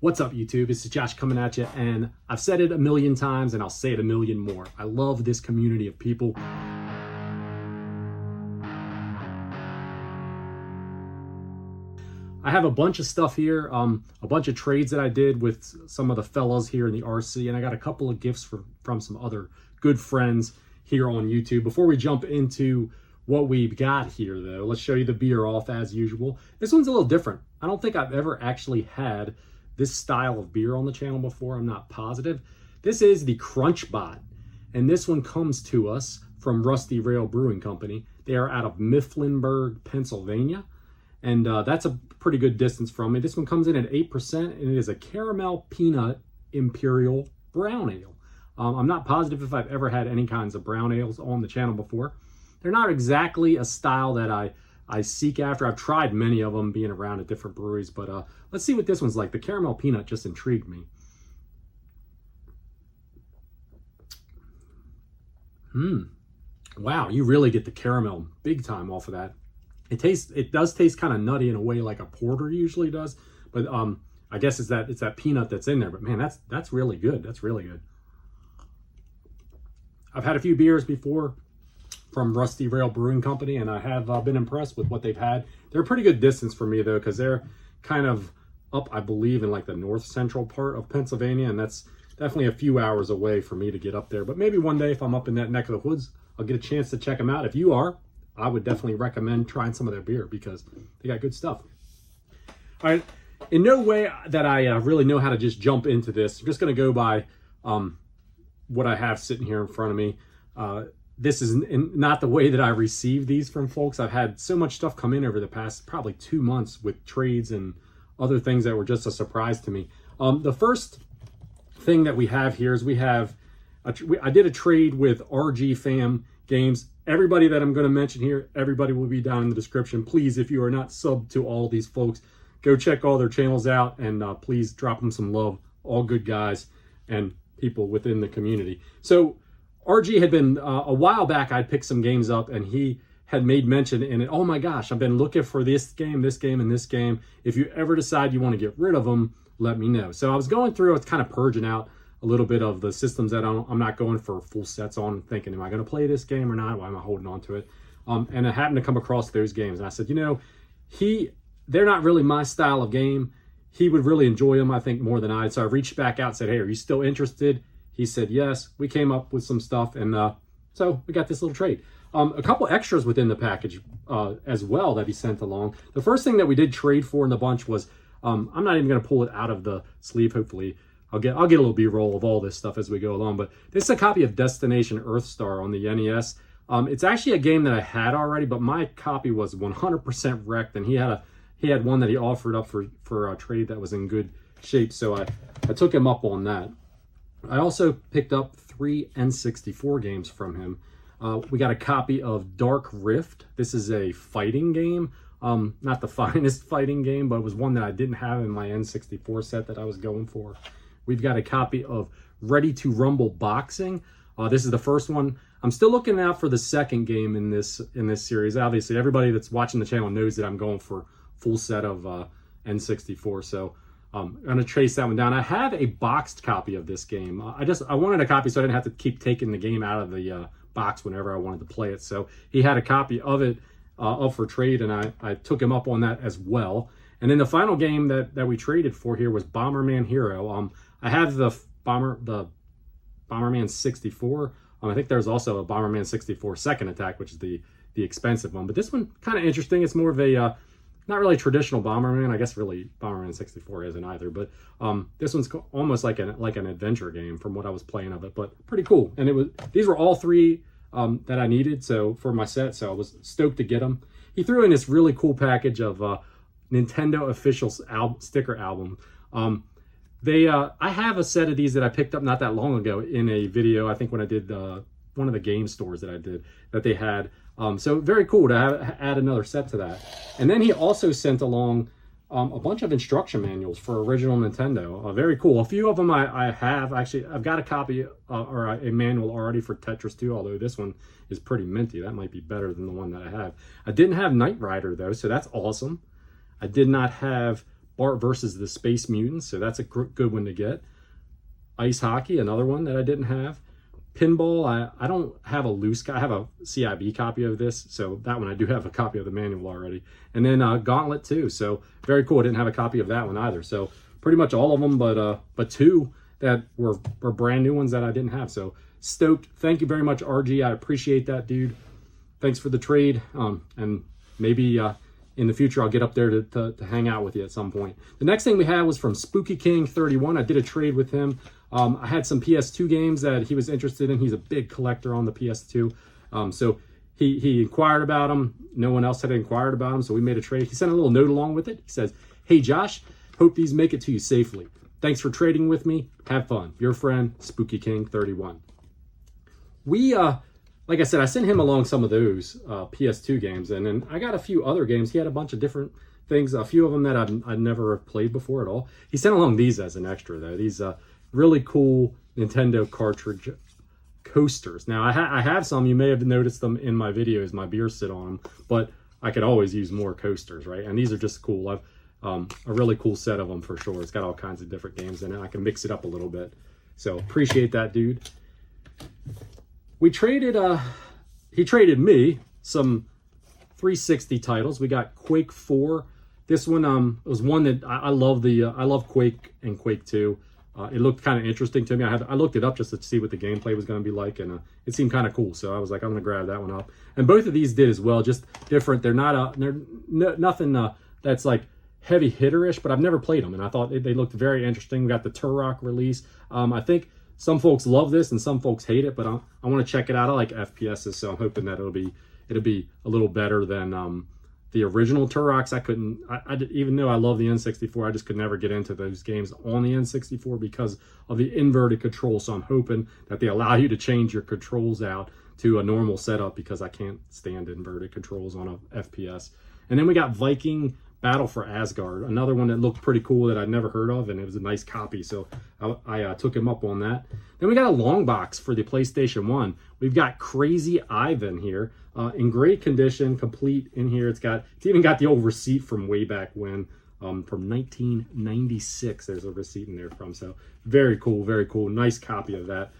What's up, YouTube? This is Josh coming at you, and I've said it a million times and I'll say it a million more. I love this community of people. I have a bunch of stuff here, a bunch of trades that I did with some of the fellas here in the RC, and I got a couple of gifts from some other good friends here on YouTube. Before we jump into what we've got here, though, let's show you the beer off as usual. This one's a little different. I don't think I've ever actually had this style of beer on the channel before. I'm not positive. This is the Crunch Bot, and this one comes to us from Rusty Rail Brewing Company. They are out of Mifflinburg, Pennsylvania, and that's a pretty good distance from me. This one comes in at 8%, and it is a caramel peanut Imperial brown ale. I'm not positive if I've ever had any kinds of brown ales on the channel before. They're not exactly a style that I seek after. I've tried many of them being around at different breweries, but let's see what this one's like. The caramel peanut just intrigued me. Wow, you really get the caramel big time off of that. It does taste kind of nutty in a way like a porter usually does, but I guess it's that peanut that's in there. But man, that's really good. That's really good. I've had a few beers before from Rusty Rail Brewing Company, and I have been impressed with what they've had. They're a pretty good distance for me, though, because they're kind of up, I believe, in like the north central part of Pennsylvania, and that's definitely a few hours away for me to get up there. But maybe one day if I'm up in that neck of the woods, I'll get a chance to check them out. If you are, I would definitely recommend trying some of their beer because they got good stuff. All right, in no way that I really know how to just jump into this. I'm just going to go by what I have sitting here in front of me. This is not the way that I receive these from folks. I've had so much stuff come in over the past probably 2 months with trades and other things that were just a surprise to me. The first thing that we have here is I did a trade with RG Fam Games. Everybody that I'm going to mention here, everybody will be down in the description. Please, if you are not subbed to all these folks, go check all their channels out and please drop them some love. All good guys and people within the community. So RG had been, a while back, I'd picked some games up and he had made mention in it, oh my gosh, I've been looking for this game, and this game. If you ever decide you want to get rid of them, let me know. So I was going through, it's kind of purging out a little bit of the systems that I'm not going for full sets on, thinking, am I going to play this game or not? Why am I holding on to it? And I happened to come across those games. And I said, you know, they're not really my style of game. He would really enjoy them, I think, more than I. So I reached back out and said, hey, are you still interested? He said yes. We came up with some stuff, and so we got this little trade. A couple extras within the package as well that he sent along. The first thing that we did trade for in the bunch was, I'm not even going to pull it out of the sleeve. Hopefully, I'll get a little B-roll of all this stuff as we go along. But this is a copy of Destination Earthstar on the NES. It's actually a game that I had already, but my copy was 100% wrecked, and he had one that he offered up for a trade that was in good shape. So I took him up on that. I also picked up 3 N64 games from him. We got a copy of Dark Rift. This is a fighting game. Not the finest fighting game, but it was one that I didn't have in my N64 set that I was going for. We've got a copy of Ready to Rumble Boxing. This is the first one. I'm still looking out for the second game in this series. Obviously, everybody that's watching the channel knows that I'm going for full set of N64. So I'm going to trace that one down. I have a boxed copy of this game. I wanted a copy so I didn't have to keep taking the game out of the box whenever I wanted to play it. So he had a copy of it up for trade, and I took him up on that as well. And then the final game that we traded for here was Bomberman Hero. I have the Bomberman 64. I think there's also a Bomberman 64 Second Attack, which is the expensive one. But this one kind of interesting. It's more of a not really traditional Bomberman. I guess really Bomberman 64 isn't either. But this one's almost like an adventure game from what I was playing of it. But pretty cool. And these were all 3 that I needed for my set. So I was stoked to get them. He threw in this really cool package of Nintendo official sticker album. I have a set of these that I picked up not that long ago in a video. I think when I did one of the game stores that I did that they had. So very cool to add another set to that. And then he also sent along a bunch of instruction manuals for original Nintendo. Very cool. A few of them I have. Actually, I've got a copy or a manual already for Tetris 2, although this one is pretty minty. That might be better than the one that I have. I didn't have Knight Rider, though, so that's awesome. I did not have Bart versus the Space Mutants, so that's a good one to get. Ice hockey, another one that I didn't have. Pinball, I don't have a loose, I have a CIB copy of this, so that one I do have a copy of the manual already. And then Gauntlet too, so very cool. I didn't have a copy of that one either. So pretty much all of them, but two that were brand new ones that I didn't have. So stoked. Thank you very much, RG. I appreciate that, dude. Thanks for the trade. And maybe in the future I'll get up there to hang out with you at some point. The next thing we had was from Spooky King 31. I did a trade with him. I had some PS2 games that he was interested in. He's a big collector on the PS2. So he inquired about them. No one else had inquired about them, so we made a trade. He sent a little note along with it. He says, "Hey Josh, hope these make it to you safely. Thanks for trading with me. Have fun. Your friend, Spooky King 31. We, like I said, I sent him along some of those PS2 games, and then I got a few other games. He had a bunch of different things, a few of them that I'd never played before at all. He sent along these as an extra, though. These really cool Nintendo cartridge coasters. Now, I have some. You may have noticed them in my videos. My beers sit on them, but I could always use more coasters, right? And these are just cool. I've a really cool set of them for sure. It's got all kinds of different games in it. I can mix it up a little bit. So appreciate that, dude. We traded, he traded me some 360 titles. We got Quake 4. This one was one that I love I love Quake and Quake 2. It looked kind of interesting to me. I looked it up just to see what the gameplay was going to be like, and it seemed kind of cool. So I was like, I'm going to grab that one up. And both of these did as well, just different. They're not nothing that's like heavy hitterish, but I've never played them, and I thought they looked very interesting. We got the Turok release. I think some folks love this and some folks hate it, but I want to check it out. I like FPSs, so I'm hoping that it'll be a little better than the original Turoks. I even though I love the N64, I just could never get into those games on the N64 because of the inverted control. So I'm hoping that they allow you to change your controls out to a normal setup, because I can't stand inverted controls on a FPS. And then we got Viking Battle for Asgard, another one that looked pretty cool that I'd never heard of, and it was a nice copy, so I took him up on that. Then we got a long box for the PlayStation 1. We've got Crazy Ivan here, in great condition, complete in here. It's even got the old receipt from way back when, from 1996. There's a receipt in there from, so very cool, nice copy of that.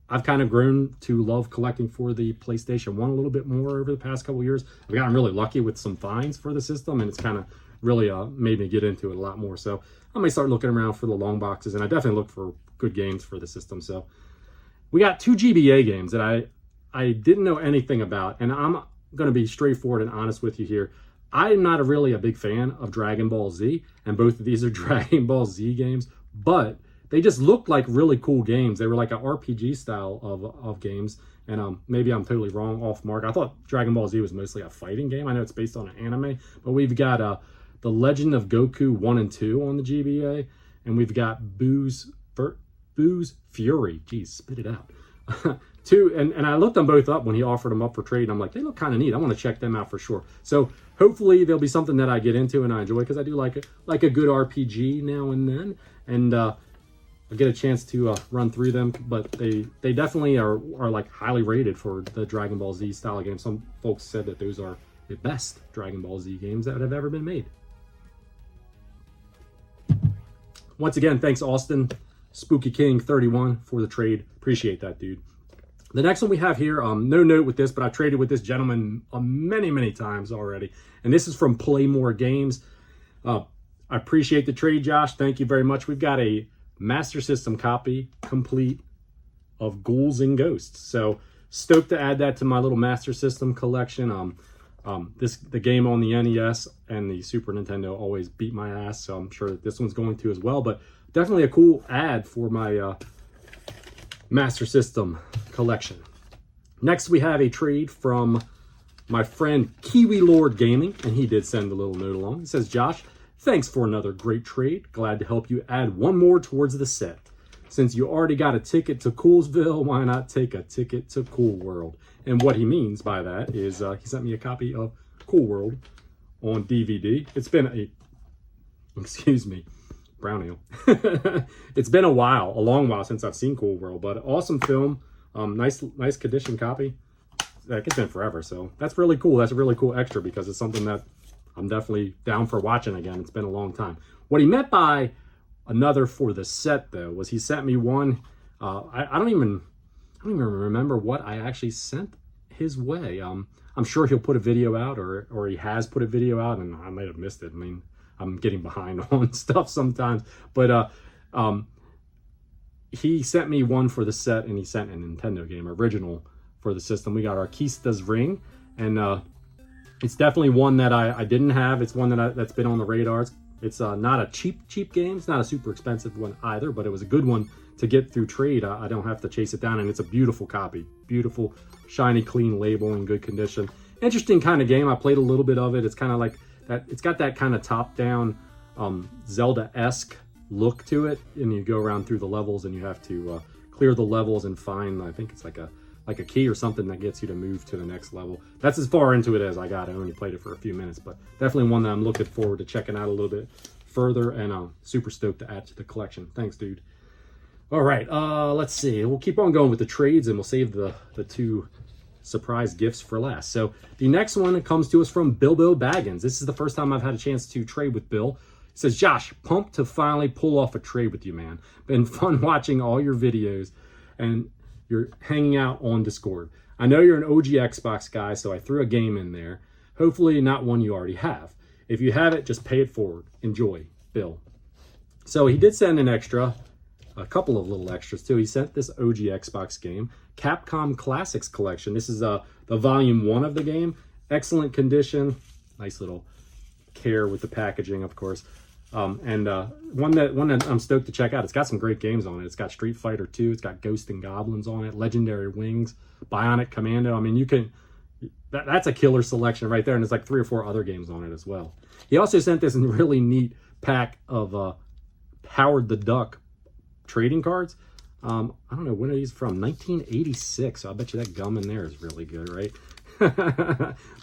I've kind of grown to love collecting for the PlayStation 1 a little bit more over the past couple of years. I've gotten really lucky with some finds for the system, and it's kind of really made me get into it a lot more. So I may start looking around for the long boxes, and I definitely look for good games for the system. So we got 2 GBA games that I didn't know anything about, and I'm going to be straightforward and honest with you here. I'm not really a big fan of Dragon Ball Z, and both of these are Dragon Ball Z games, but they just looked like really cool games. They were like an RPG style of games. And maybe I'm totally wrong, off mark. I thought Dragon Ball Z was mostly a fighting game. I know it's based on an anime. But we've got The Legend of Goku 1 and 2 on the GBA. And we've got Boo's Fury. Geez, spit it out. And I looked them both up when he offered them up for trade. And I'm like, they look kind of neat. I want to check them out for sure. So hopefully there'll be something that I get into and I enjoy, because I do like a good RPG now and then. And I'll get a chance to run through them, but they definitely are like highly rated for the Dragon Ball Z style games. Some folks said that those are the best Dragon Ball Z games that have ever been made. Once again, thanks Austin, Spooky King 31 for the trade. Appreciate that, dude. The next one we have here, no note with this, but I traded with this gentleman many times already. And this is from Play More Games. I appreciate the trade, Josh. Thank you very much. We've got a Master System copy complete of Ghouls and Ghosts. So stoked to add that to my little Master System collection. The game on the NES and the Super Nintendo always beat my ass, so I'm sure that this one's going to as well. But definitely a cool add for my Master System collection. Next, we have a trade from my friend Kiwi Lord Gaming, and he did send a little note along. He says, Josh, thanks for another great trade. Glad to help you add one more towards the set. Since you already got a ticket to Coolsville, why not take a ticket to Cool World? And what he means by that is he sent me a copy of Cool World on DVD. It's been excuse me, brown ale. It's been a long while since I've seen Cool World, but awesome film. Nice condition copy. It's been forever, so that's really cool. That's a really cool extra because it's something that I'm definitely down for watching again. It's been a long time. What he meant by another for the set, though, was he sent me one. I don't even remember what I actually sent his way. I'm sure he'll put a video out, or he has put a video out, and I might have missed it. I mean, I'm getting behind on stuff sometimes, but he sent me one for the set, and he sent a Nintendo game, original for the system. We got Arquista's Ring, and it's definitely one that I didn't have. It's one that's been on the radar. It's not a cheap game. It's not a super expensive one either, but it was a good one to get through trade. I don't have to chase it down, and it's a beautiful copy. Beautiful, shiny, clean label in good condition. Interesting kind of game. I played a little bit of it. It's kind of like that. It's got that kind of top-down Zelda-esque look to it, and you go around through the levels, and you have to clear the levels and find, I think it's like a key or something that gets you to move to the next level. That's as far into it as I got. I only played it for a few minutes, but definitely one that I'm looking forward to checking out a little bit further, and I'm super stoked to add to the collection. Thanks, dude. All right, let's see. We'll keep on going with the trades, and we'll save the two surprise gifts for last. So the next one comes to us from Bilbo Baggins. This is the first time I've had a chance to trade with Bill. He says, Josh, pumped to finally pull off a trade with you, man. Been fun watching all your videos, and you're hanging out on Discord. I know you're an OG Xbox guy, so I threw a game in there. Hopefully not one you already have. If you have it, just pay it forward. Enjoy, Bill. So he did send an extra, a couple of little extras too. He sent this OG Xbox game, Capcom Classics Collection. This is the volume 1 of the game. Excellent condition. Nice little care with the packaging, of course. And one that I'm stoked to check out. It's got some great games on it. It's got Street Fighter 2. It's got Ghosts and Goblins on it. Legendary Wings, Bionic Commando. I mean, you can. That's a killer selection right there. And there's like 3 or 4 other games on it as well. He also sent this really neat pack of Howard the Duck trading cards. I don't know when are these from. 1986. So I bet you that gum in there is really good, right?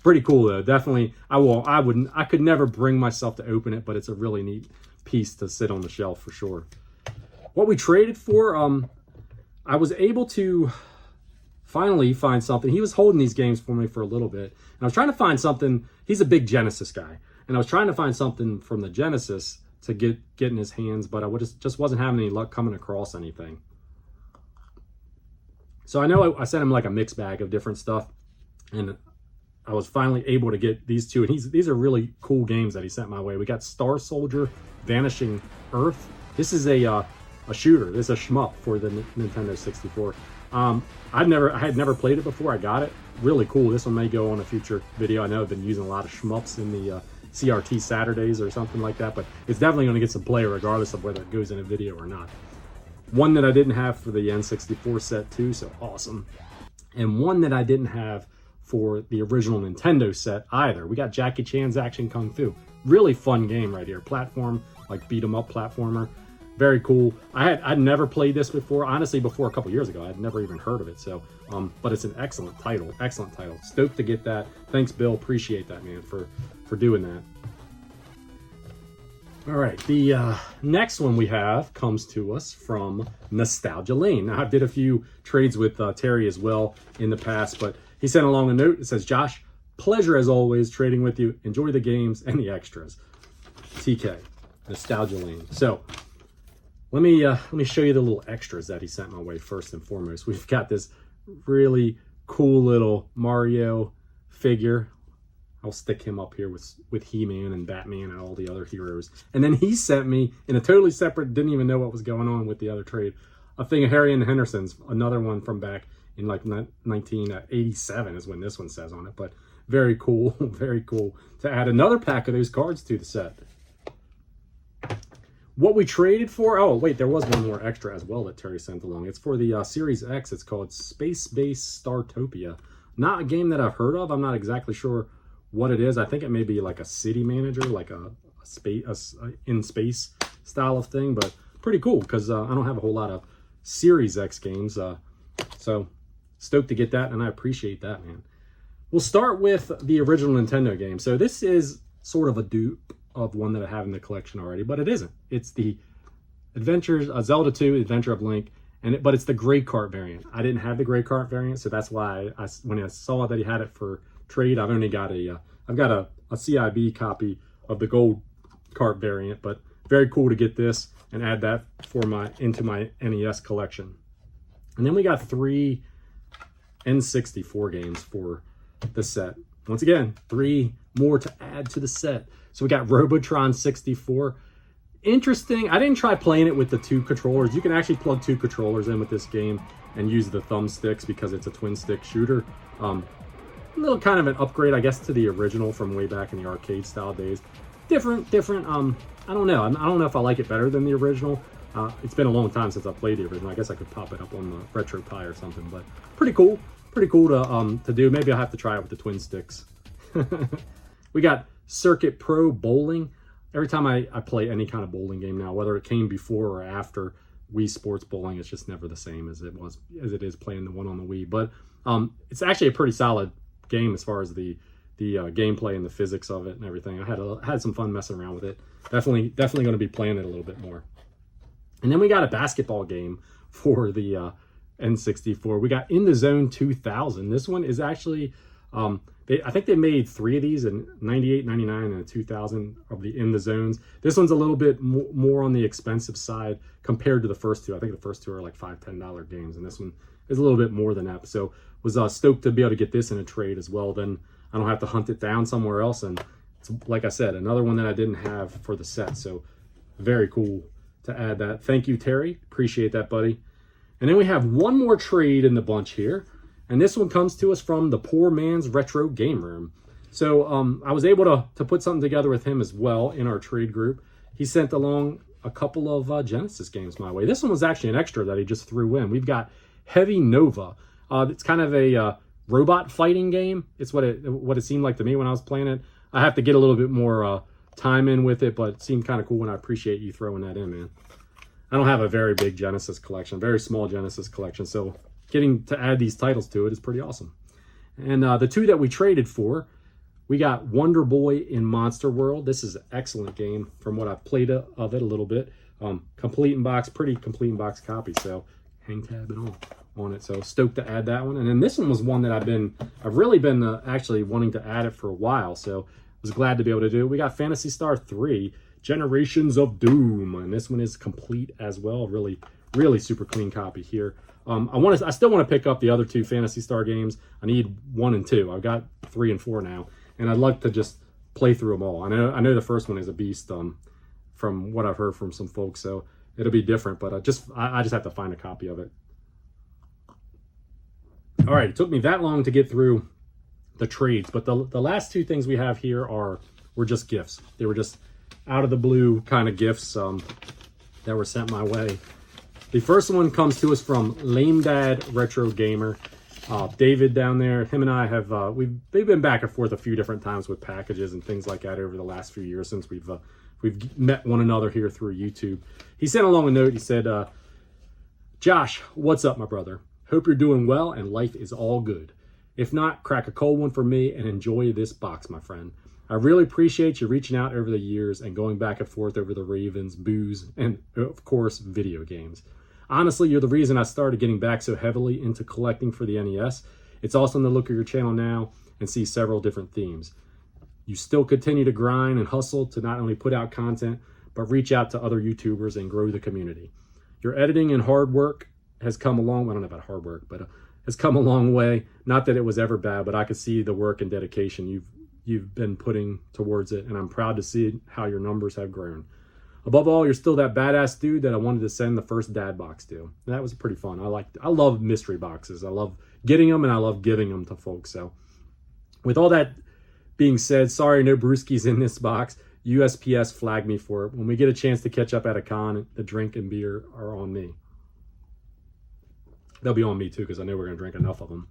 Pretty cool though. Definitely. I could never bring myself to open it, but it's a really neat piece to sit on the shelf for sure. What we traded for, I was able to finally find something. He was holding these games for me for a little bit, and I was trying to find something. He's a big Genesis guy, and I was trying to find something from the Genesis to get in his hands, but I just wasn't having any luck coming across anything. So I know I sent him like a mixed bag of different stuff, and I was finally able to get these two. And these are really cool games that he sent my way. We got Star Soldier Vanishing Earth. This is a shooter. This is a shmup for the Nintendo 64. I had never played it before. I got it. Really cool. This one may go on a future video. I know I've been using a lot of shmups in the CRT Saturdays or something like that, but it's definitely going to get some play regardless of whether it goes in a video or not. One that I didn't have for the N64 set too, so awesome. And one that I didn't have for the original Nintendo set either. We got Jackie Chan's Action Kung Fu. Really fun game right here. Platform, like beat 'em up platformer. Very cool. I'd never played this before. Honestly, before a couple years ago, I'd never even heard of it. So, but it's an excellent title. Excellent title. Stoked to get that. Thanks, Bill. Appreciate that, man, for doing that. All right, the next one we have comes to us from Nostalgia Lane. Now, I did a few trades with Terry as well in the past, but he sent along a note. It says, Josh, pleasure as always trading with you. Enjoy the games and the extras. TK, Nostalgia Lane. So let me show you the little extras that he sent my way first and foremost. We've got this really cool little Mario figure. I'll stick him up here with He-Man and Batman and all the other heroes. And then he sent me, in a totally separate, didn't even know what was going on with the other trade, a thing of Harry and the Hendersons, another one from back in like 1987 is when this one says on it. But very cool, very cool to add another pack of those cards to the set. What we traded for, oh wait, there was one more extra as well that Terry sent along. It's for the Series X. It's called Space Base Startopia. Not a game that I've heard of. I'm not exactly sure what it is. I think it may be like a city manager, like a in space style of thing, but pretty cool because I don't have a whole lot of Series X games. So stoked to get that, and I appreciate that, man. We'll start with the original Nintendo game. So this is sort of a dupe of one that I have in the collection already, but it isn't. It's the Adventures, Zelda 2, Adventure of Link, but it's the gray cart variant. I didn't have the gray cart variant, so that's why when I saw that he had it for trade, I've got a a CIB copy of the gold cart variant, but very cool to get this and add that into my NES collection. And then we got 3 N64 games for the set. Once again, 3 more to add to the set. So we got Robotron 64. Interesting. I didn't try playing it with the 2 controllers. You can actually plug 2 controllers in with this game and use the thumbsticks because it's a twin stick shooter. A little kind of an upgrade, I guess, to the original from way back in the arcade style days. Different. I don't know. I don't know if I like it better than the original. It's been a long time since I played the original. I guess I could pop it up on the Retro Pie or something, but pretty cool. Pretty cool to do. Maybe I'll have to try it with the twin sticks. We got Circuit Pro Bowling. Every time I play any kind of bowling game now, whether it came before or after Wii Sports Bowling, it's just never the same as it is playing the one on the Wii. But it's actually a pretty solid game as far as the gameplay and the physics of it and everything. I had some fun messing around with it. Definitely going to be playing it a little bit more. And then we got a basketball game for the N64. We got In the Zone 2000. This one is actually, I think they made 3 of these in 98, 99, and 2000 of the In the Zones. This one's a little bit more on the expensive side compared to the first 2. I think the first 2 are like $5, $10 games, and this one is a little bit more than that. So was stoked to be able to get this in a trade as well. Then I don't have to hunt it down somewhere else. And it's, like I said, another one that I didn't have for the set. So very cool to add that. Thank you, Terry. Appreciate that, buddy. And then we have one more trade in the bunch here. And this one comes to us from the Poor Man's Retro Game Room. So I was able to put something together with him as well in our trade group. He sent along a couple of Genesis games my way. This one was actually an extra that he just threw in. We've got Heavy Nova. It's kind of a robot fighting game. It's what it seemed like to me when I was playing it. I have to get a little bit more time in with it, but it seemed kind of cool, and I appreciate you throwing that in, man. I don't have a very big Genesis collection, very small Genesis collection, so getting to add these titles to it is pretty awesome. And the 2 that we traded for, we got Wonder Boy in Monster World. This is an excellent game from what I've played of it a little bit. Complete in box, pretty complete in box copy, so hang tab and all on it. So stoked to add that one. And then this one was one that I've really been actually wanting to add it for a while, so was glad to be able to do it. We got Phantasy Star 3, Generations of Doom, and this one is complete as well. Really, really super clean copy here. I still want to pick up the other 2 Phantasy Star games. I need 1 and 2. I've got 3 and 4 now, and I'd like to just play through them all. I know the first one is a beast, from what I've heard from some folks, so it'll be different. But I just have to find a copy of it. All right, it took me that long to get through the trades, but the last 2 things we have here were just gifts. They were just out of the blue kind of gifts that were sent my way. The first one comes to us from Lame Dad Retro Gamer. David down there, him and I have they've been back and forth a few different times with packages and things like that over the last few years since we've met one another here through YouTube. He sent along a note. He said, Josh, what's up, my brother? Hope you're doing well and life is all good. If not, crack a cold one for me and enjoy this box, my friend. I really appreciate you reaching out over the years and going back and forth over the Ravens, booze, and of course, video games. Honestly, you're the reason I started getting back so heavily into collecting for the NES. It's awesome to look at your channel now and see several different themes. You still continue to grind and hustle to not only put out content, but reach out to other YouTubers and grow the community. Your editing and hard work has come a long way. I don't know about hard work, but has come a long way. Not that it was ever bad, but I could see the work and dedication you've been putting towards it, and I'm proud to see how your numbers have grown. Above all, you're still that badass dude that I wanted to send the first dad box to. And that was pretty fun. I love mystery boxes. I love getting them and I love giving them to folks. So with all that being said, sorry, no brewskis in this box. USPS flagged me for it. When we get a chance to catch up at a con, the drink and beer are on me. They'll be on me too, because I know we're going to drink enough of them.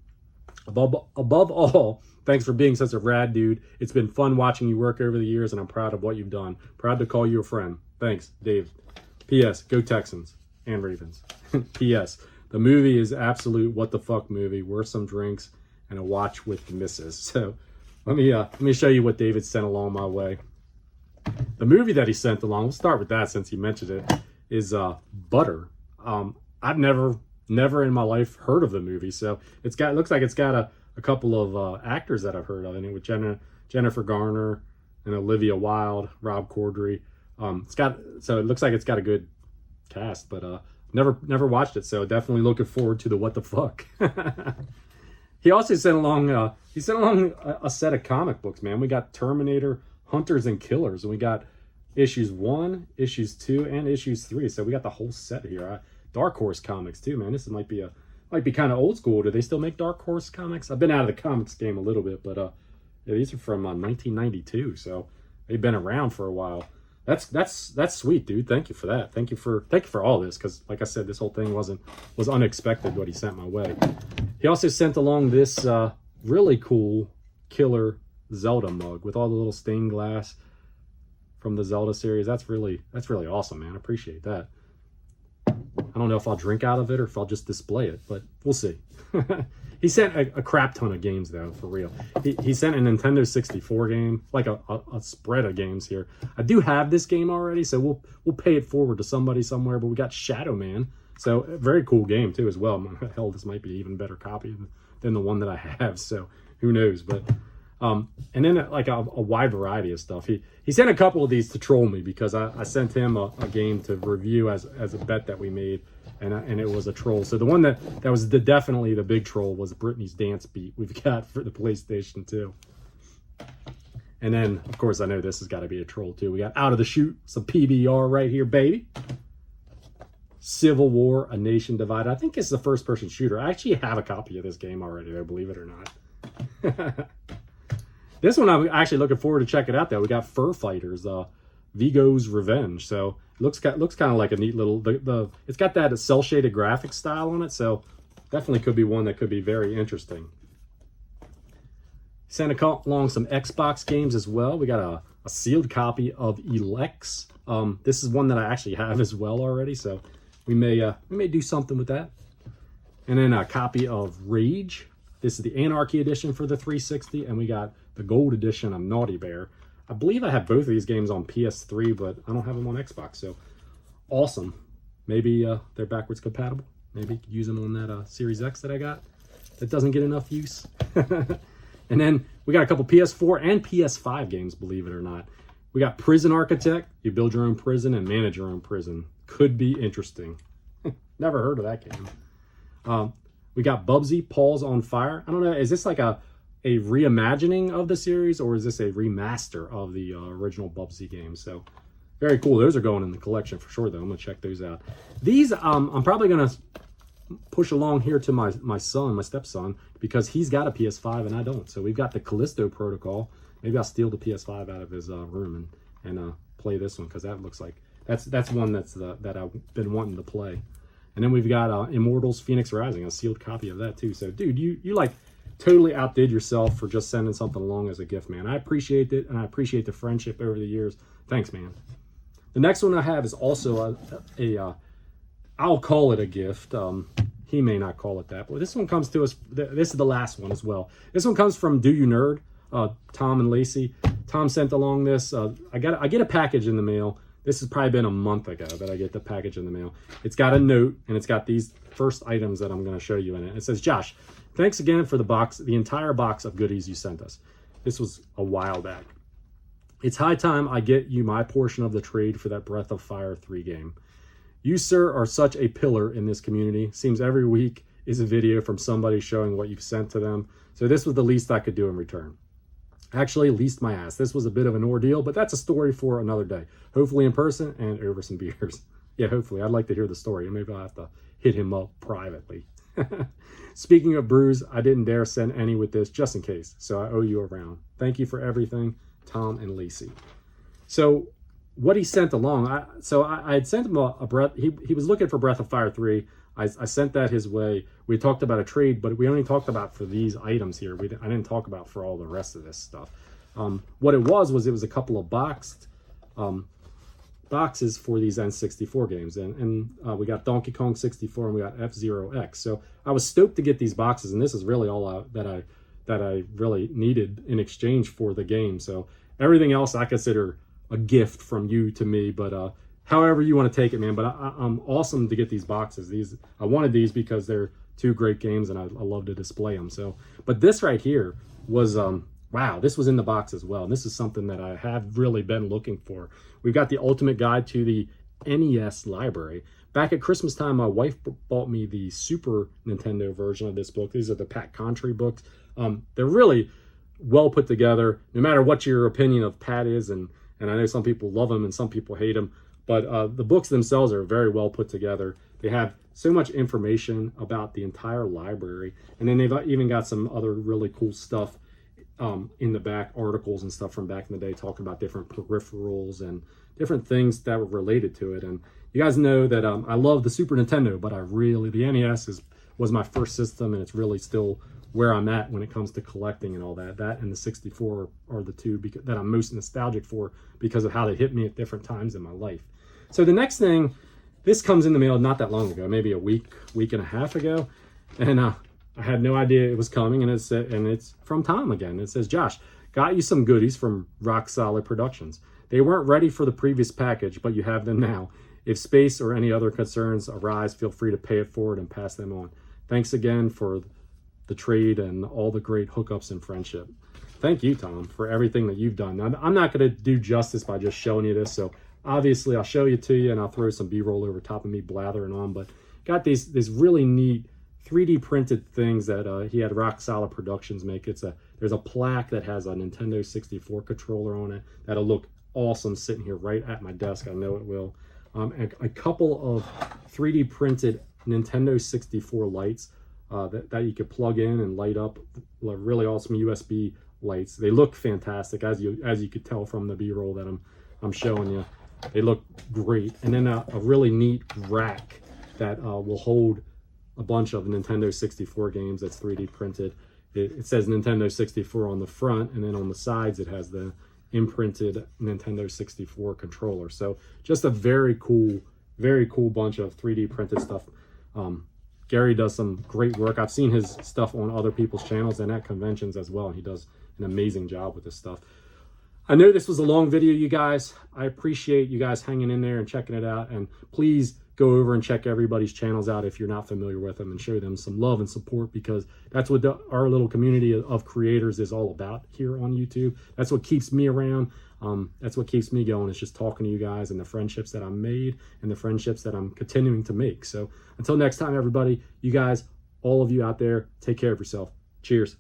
Above all, thanks for being such a rad dude. It's been fun watching you work over the years, and I'm proud of what you've done. Proud to call you a friend. Thanks, Dave. P.S. Go Texans and Ravens. P.S. The movie is absolute what the fuck movie. Worth some drinks and a watch with the missus. So let me show you what David sent along my way. The movie that he sent along, we'll start with that since he mentioned it, is Butter. I've never in my life heard of the movie, so looks like it's got a couple of actors that I've heard of in it, with Jennifer Garner, and Olivia Wilde, Rob Corddry. So it looks like it's got a good cast, but never watched it, so definitely looking forward to the what the fuck. He also sent along a set of comic books, man. We got Terminator, Hunters and Killers, and we got issues 1, issues 2, and issues 3. So we got the whole set here. Dark Horse Comics too, man. This might be kind of old school. Do they still make Dark Horse Comics? I've been out of the comics game a little bit, but yeah, these are from 1992, so they've been around for a while. That's sweet, dude. Thank you for that. Thank you for all this, because like I said, this whole thing was unexpected what he sent my way. He also sent along this really cool killer Zelda mug with all the little stained glass from the Zelda series. That's really awesome, man. I appreciate that. I don't know if I'll drink out of it or if I'll just display it, but we'll see. He sent a crap ton of games, though, for real. He sent a Nintendo 64 game, like a spread of games here. I do have this game already, so we'll pay it forward to somebody somewhere, but we got Shadow Man. So, a very cool game, too, as well. Hell, this might be an even better copy than the one that I have, so who knows. But and then, like, a wide variety of stuff. He sent a couple of these to troll me, because I sent him a game to review as a bet that we made. And it was a troll. So the one that was definitely the big troll was Britney's Dance Beat we've got for the PlayStation 2. And then, of course, I know this has got to be a troll too. We got Out of the Chute, some PBR right here, baby. Civil War, A Nation Divided. I think it's the first-person shooter. I actually have a copy of this game already, though, believe it or not. This one, I'm actually looking forward to checking out, though. We got Fur Fighters, Vigo's Revenge. So looks kind of like a neat little, it's got that cell shaded graphic style on it, so definitely could be one that could be very interesting. Sent along some Xbox games as well. We got a sealed copy of Elex. This is one that I actually have as well already, so we may do something with that. And then a copy of Rage. This is the Anarchy edition for the 360, and we got the gold edition of Naughty Bear. I believe I have both of these games on PS3, but I don't have them on Xbox, so awesome. Maybe they're backwards compatible. Maybe use them on that Series X that I got that doesn't get enough use. And then we got a couple PS4 and PS5 games, believe it or not. We got Prison Architect. You build your own prison and manage your own prison. Could be interesting. Never heard of that game. We got Bubsy, Paws on Fire. I don't know, is this like a reimagining of the series, or is this a remaster of the original Bubsy game? So very cool. Those are going in the collection for sure, though. I'm gonna check those out. These I'm probably gonna push along here to my stepson, because he's got a PS5 and I don't. So we've got the Callisto Protocol. Maybe I'll steal the PS5 out of his room and play this one, because that looks like that's one that I've been wanting to play. And then we've got Immortals Phoenix Rising, a sealed copy of that too. So dude, you like totally outdid yourself for just sending something along as a gift, man. I appreciate it, and I appreciate the friendship over the years. Thanks, man. The next one I have is also I'll call it a gift. He may not call it that, but this one comes to us. This is the last one as well. This one comes from Do You Nerd, Tom and Laci. Tom sent along this. I get a package in the mail. This has probably been a month ago that I get the package in the mail. It's got a note, and it's got these first items that I'm going to show you in it. It says, Josh, thanks again for the entire box of goodies you sent us. This was a while back. It's high time I get you my portion of the trade for that Breath of Fire 3 game. You, sir, are such a pillar in this community. Seems every week is a video from somebody showing what you've sent to them. So this was the least I could do in return. Actually, least my ass. This was a bit of an ordeal, but that's a story for another day. Hopefully in person and over some beers. Yeah, hopefully. I'd like to hear the story. Maybe I'll have to hit him up privately. Speaking of brews, I didn't dare send any with this just in case, so I owe you a round. Thank you for everything, Tom and Laci. So what he sent along, I had sent him a breath. He was looking for Breath of Fire 3. I sent that his way. We talked about a trade, but we only talked about for these items here. I didn't talk about for all the rest of this stuff. What it was a couple of boxes for these N64 games, and we got Donkey Kong 64 and we got F-Zero X. So I was stoked to get these boxes, and this is really all that I really needed in exchange for the game. So everything else I consider a gift from you to me, but however you want to take it, man. But I'm awesome to get these boxes. I wanted these because they're two great games, and I love to display them. So, but this right here was wow, this was in the box as well. And this is something that I have really been looking for. We've got the ultimate guide to the NES library. Back at Christmas time, my wife bought me the Super Nintendo version of this book. These are the Pat Contri books. They're really well put together, no matter what your opinion of Pat is. And I know some people love him and some people hate him. But the books themselves are very well put together. They have so much information about the entire library. And then they've even got some other really cool stuff in the back, articles and stuff from back in the day, talking about different peripherals and different things that were related to it. And you guys know that I love the Super Nintendo, but the NES was my first system, and it's really still where I'm at when it comes to collecting and all that. That and the 64 are the two that I'm most nostalgic for because of how they hit me at different times in my life. So the next thing, this comes in the mail not that long ago, maybe a week and a half ago, and I had no idea it was coming, and it's from Tom again. It says, Josh, got you some goodies from Rock Solid Productions. They weren't ready for the previous package, but you have them now. If space or any other concerns arise, feel free to pay it forward and pass them on. Thanks again for the trade and all the great hookups and friendship. Thank you, Tom, for everything that you've done. Now, I'm not going to do justice by just showing you this, so obviously I'll show you to you, and I'll throw some B-roll over top of me blathering on, but got these really neat 3D printed things that he had Rock Solid Productions make. There's a plaque that has a Nintendo 64 controller on it that'll look awesome sitting here right at my desk. I know it will. And a couple of 3D printed Nintendo 64 lights that you could plug in and light up, really awesome USB lights. They look fantastic, as you could tell from the B-roll that I'm showing you. They look great. And then a really neat rack that will hold a bunch of Nintendo 64 games that's 3D printed. It says Nintendo 64 on the front, and then on the sides it has the imprinted Nintendo 64 controller. So just a very cool bunch of 3D printed stuff. Gary does some great work. I've seen his stuff on other people's channels and at conventions as well. He does an amazing job with this stuff. I know this was a long video, you guys. I appreciate you guys hanging in there and checking it out. And please go over and check everybody's channels out if you're not familiar with them, and show them some love and support, because that's what our little community of creators is all about here on YouTube. That's what keeps me around. That's what keeps me going. It's just talking to you guys and the friendships that I made and the friendships that I'm continuing to make. So until next time, everybody, you guys, all of you out there, take care of yourself. Cheers.